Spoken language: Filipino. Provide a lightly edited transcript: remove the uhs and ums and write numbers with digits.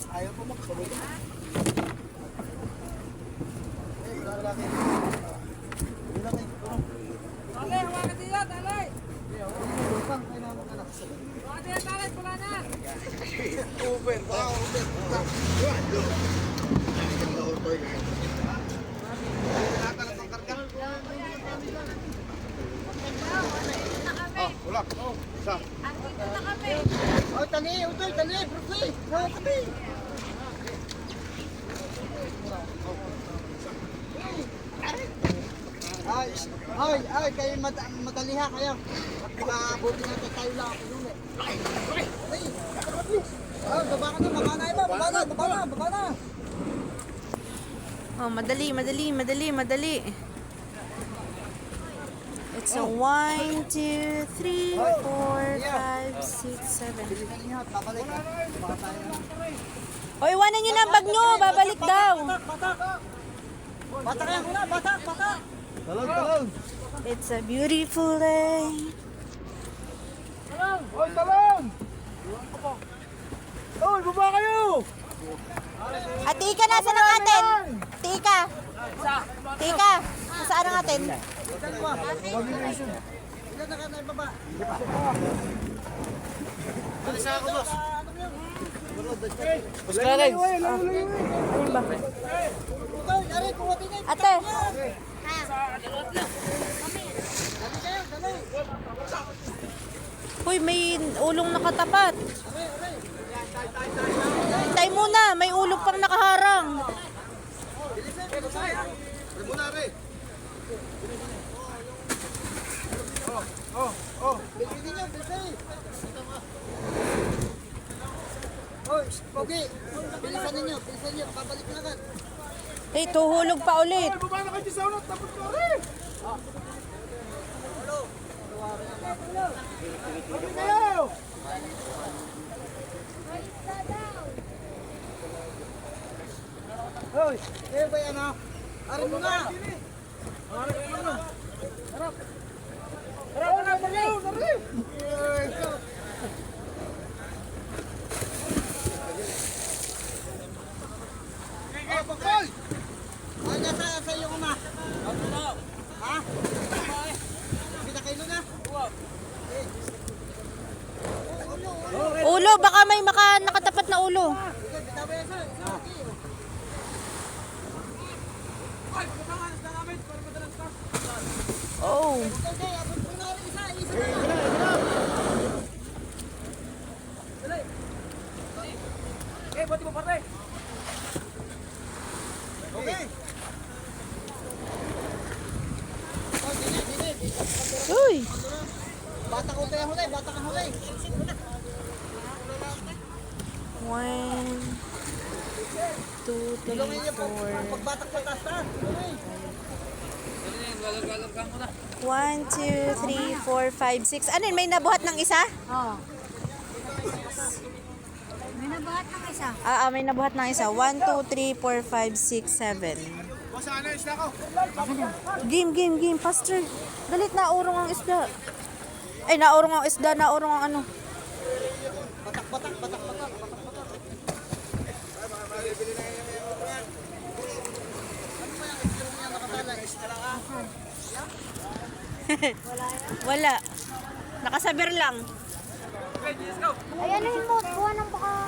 Ayaw po makasabot. Talay, hawakan niya, talay. Hawakan niya, talay, pula na. Uber, wow, Uber. Oh, ulak. Oh, isa. Andito na kami. Oh, tali, utol, tali, Bruce. Oh, tabi. Ay, kayo madaliha kayo. Mabuti natin tayo lang ako yun eh. Ay, baba ka na, baba na iba, baba na. Oh, madali. It's a 1, 2, 3, 4, 5, 6, 7. Babalik ka. Baka tayo. O, iwanan nyo na ang bag nyo. Babalik daw. Bata kayo muna, bata. Talon. It's a beautiful day. Oy, talon! Oy, baba kayo! At Tika, nasa na natin? Tika. Nasaan na natin? Ilan na ka na baba? Alis ako, boss. Boss Karen. Ate. Uy, may ulong nakatapat. Hintay muna, may ulong pang nakaharang. Bilisan niyo, bilisan. Oy, Pogi. Bilisan niyo. Babalik na agad. Eh, tuhulog pa ulit. Baba na kayo sa unot, tapos ko rin. Bakit kayo? Hoy, kayo ba yan ha? Arin mo na. Harap na, baliw, baliw. Oh, Pakoy! Ay, nasa iyo ko na. Ha? Kita kayo na? Ulo, baka may nakatapat na ulo. Bitaw yan sir. Oh. Okay, abot mo na rin isa na. Eh, buti mo pare. Okay. Oh, dili. Uy. Bata ko tayo huli, bata ka huli. 1, 2, 3, 4. Pagbatak patas ta. 1, 2, 3, 4, 5, 6. Ano yun? May nabuhat ng isa? Oo. May nabahat ng isa. May nabuhat ng isa. 1, 2, 3, 4, 5, 6, 7. Boss, ano isda ko? Game. Faster. Dalit, naurong ang isda. Ay, naurong ang isda. Naurong ang ano. Batak. Wala. Nakasaber lang. Ay, ano yung buwan ng baka